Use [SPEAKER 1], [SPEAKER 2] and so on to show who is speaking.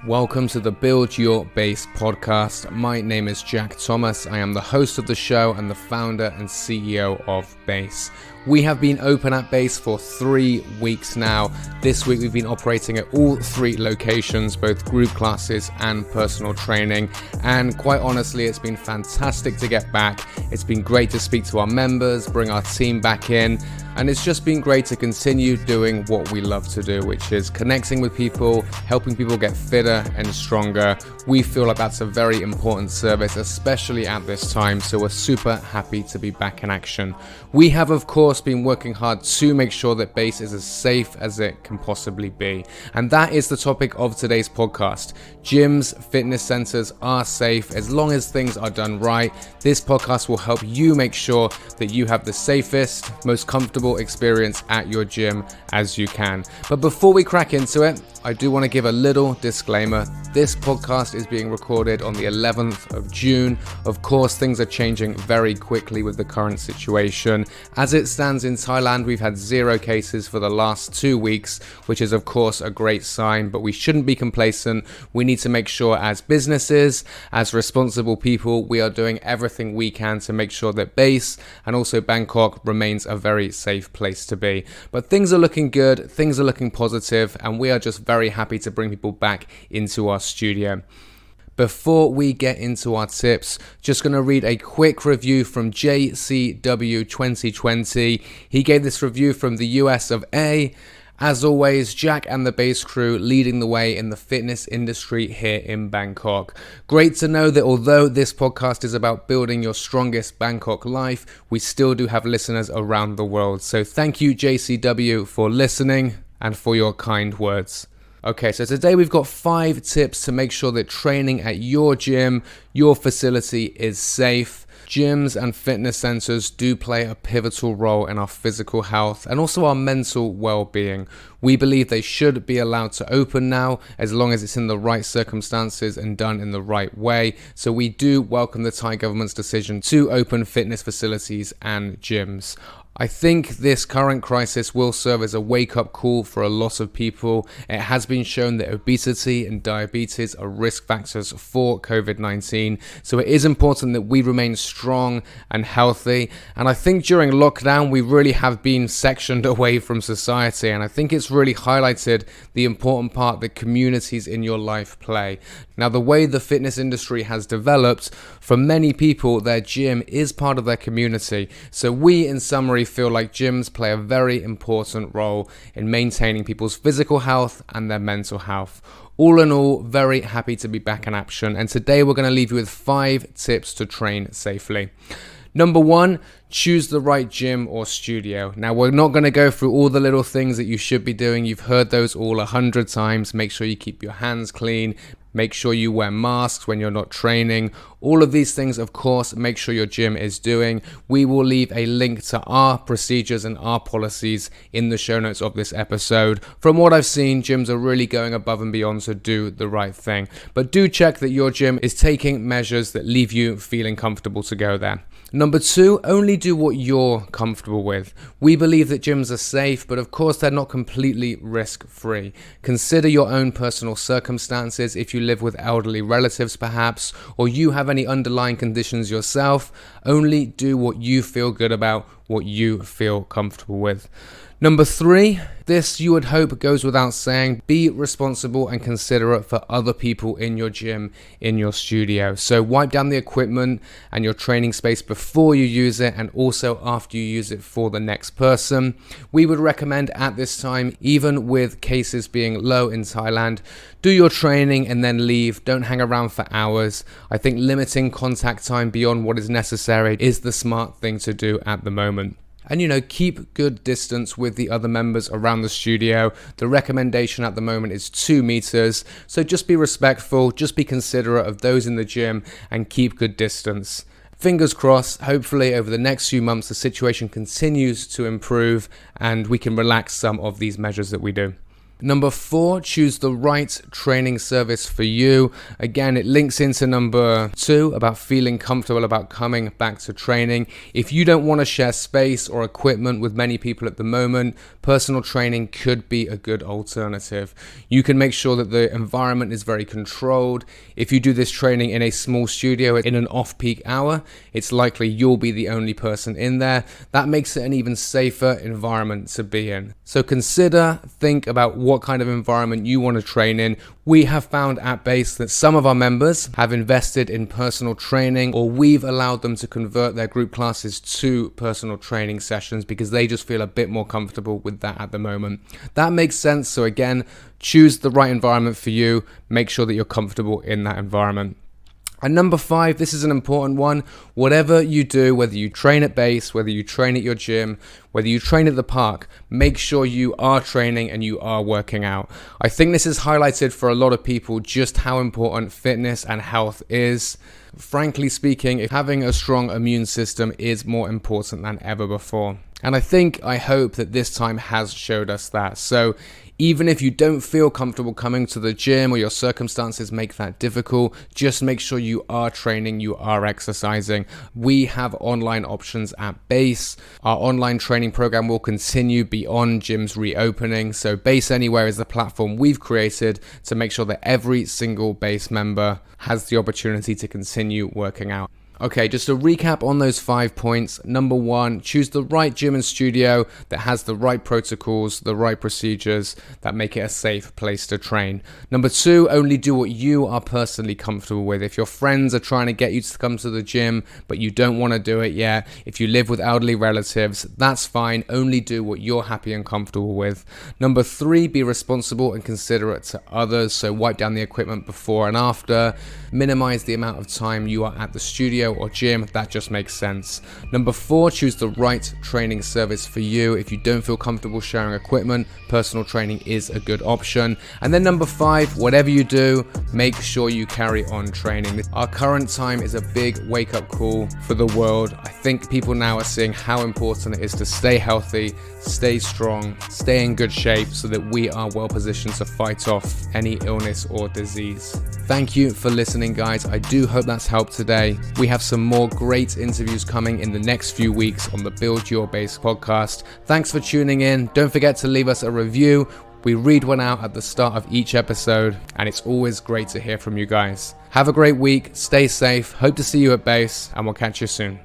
[SPEAKER 1] Welcome to the Build Your Base podcast. My name is Jack Thomas. I am the host of the show and the founder and CEO of Base. We have been open at Base for 3 weeks now. This week we've been operating at all 3 locations, both group classes and personal training. And quite honestly, it's been fantastic to get back. It's been great to speak to our members, bring our team back in. And it's just been great to continue doing what we love to do, which is connecting with people, helping people get fitter and stronger. We feel like that's a very important service, especially at this time. So we're super happy to be back in action. We have, of course, been working hard to make sure that Base is as safe as it can possibly be. And that is the topic of today's podcast. Gyms, fitness centers are safe as long as things are done right. This podcast will help you make sure that you have the safest, most comfortable experience at your gym as you can. But before we crack into it, I do want to give a little disclaimer. This podcast is being recorded on the 11th of June. Of course, things are changing very quickly with the current situation. As it stands in Thailand, we've had 0 cases for the last 2 weeks, which is of course a great sign, but we shouldn't be complacent. We need to make sure as businesses, as responsible people, we are doing everything we can to make sure that Base and also Bangkok remains a very safe place to be. But things are looking good, things are looking positive, and we are just very happy to bring people back into our studio. Before we get into our tips, just going to read a quick review from JCW 2020. He gave this review from the US of A. As always, Jack and the Base crew leading the way in the fitness industry here in Bangkok. Great to know that although this podcast is about building your strongest Bangkok life, we still do have listeners around the world. So thank you, JCW, for listening and for your kind words. Okay, so today we've got 5 tips to make sure that training at your gym, your facility is safe. Gyms and fitness centers do play a pivotal role in our physical health and also our mental well-being. We believe they should be allowed to open now as long as it's in the right circumstances and done in the right way. So we do welcome the Thai government's decision to open fitness facilities and gyms. I think this current crisis will serve as a wake-up call for a lot of people. It has been shown that obesity and diabetes are risk factors for COVID-19, so it is important that we remain strong and healthy. And I think during lockdown, we really have been sectioned away from society, and I think it's really highlighted the important part that communities in your life play. Now, the way the fitness industry has developed, for many people, their gym is part of their community. So we, in summary, feel like gyms play a very important role in maintaining people's physical health and their mental health. All in all, very happy to be back in action. And today we're going to leave you with 5 tips to train safely. Number 1, choose the right gym or studio. Now, we're not going to go through all the little things that you should be doing. You've heard those all 100 times. Make sure you keep your hands clean. Make sure you wear masks when you're not training. All of these things, of course, make sure your gym is doing. We will leave a link to our procedures and our policies in the show notes of this episode. From what I've seen, gyms are really going above and beyond to do the right thing. But do check that your gym is taking measures that leave you feeling comfortable to go there. Number 2, only do what you're comfortable with. We believe that gyms are safe, but of course they're not completely risk-free. Consider your own personal circumstances. If you live with elderly relatives perhaps, or you have any underlying conditions yourself, only do what you feel good about, what you feel comfortable with. Number 3, this you would hope goes without saying, be responsible and considerate for other people in your gym, in your studio. So wipe down the equipment and your training space before you use it and also after you use it for the next person. We would recommend at this time, even with cases being low in Thailand, do your training and then leave. Don't hang around for hours. I think limiting contact time beyond what is necessary is the smart thing to do at the moment. And keep good distance with the other members around the studio. The recommendation at the moment is 2 meters. So just be respectful, just be considerate of those in the gym and keep good distance. Fingers crossed, hopefully over the next few months the situation continues to improve and we can relax some of these measures that we do. Number 4, choose the right training service for you. Again, it links into number 2 about feeling comfortable about coming back to training. If you don't want to share space or equipment with many people at the moment, personal training could be a good alternative. You can make sure that the environment is very controlled. If you do this training in a small studio in an off-peak hour, it's likely you'll be the only person in there. That makes it an even safer environment to be in. So think about what kind of environment you want to train in. We have found at Base that some of our members have invested in personal training, or we've allowed them to convert their group classes to personal training sessions because they just feel a bit more comfortable with that at the moment. That makes sense. So again, choose the right environment for you. Make sure that you're comfortable in that environment. And number 5, this is an important one. Whatever you do, whether you train at Base, whether you train at your gym, whether you train at the park, make sure you are training and you are working out. I think this is highlighted for a lot of people just how important fitness and health is. Frankly speaking, having a strong immune system is more important than ever before. And I hope that this time has showed us that. So even if you don't feel comfortable coming to the gym or your circumstances make that difficult, just make sure you are training, you are exercising. We have online options at Base. Our online training program will continue beyond gyms reopening. So Base Anywhere is the platform we've created to make sure that every single Base member has the opportunity to continue working out. Okay, just a recap on those 5 points. Number 1, choose the right gym and studio that has the right protocols, the right procedures that make it a safe place to train. Number 2, only do what you are personally comfortable with. If your friends are trying to get you to come to the gym, but you don't want to do it yet, if you live with elderly relatives, that's fine. Only do what you're happy and comfortable with. Number 3, be responsible and considerate to others. So wipe down the equipment before and after. Minimize the amount of time you are at the studio or gym. That just makes sense. Number 4, choose the right training service for you. If you don't feel comfortable sharing equipment, personal training is a good option. And then number 5, whatever you do, make sure you carry on training. Our current time is a big wake-up call for the world. I think people now are seeing how important it is to stay healthy, stay strong, stay in good shape so that we are well positioned to fight off any illness or disease. Thank you for listening, guys. I do hope that's helped today. We have some more great interviews coming in the next few weeks on the Build Your Base podcast. Thanks for tuning in. Don't forget to leave us a review. We read one out at the start of each episode, and it's always great to hear from you guys. Have a great week. Stay safe. Hope to see you at Base, and we'll catch you soon.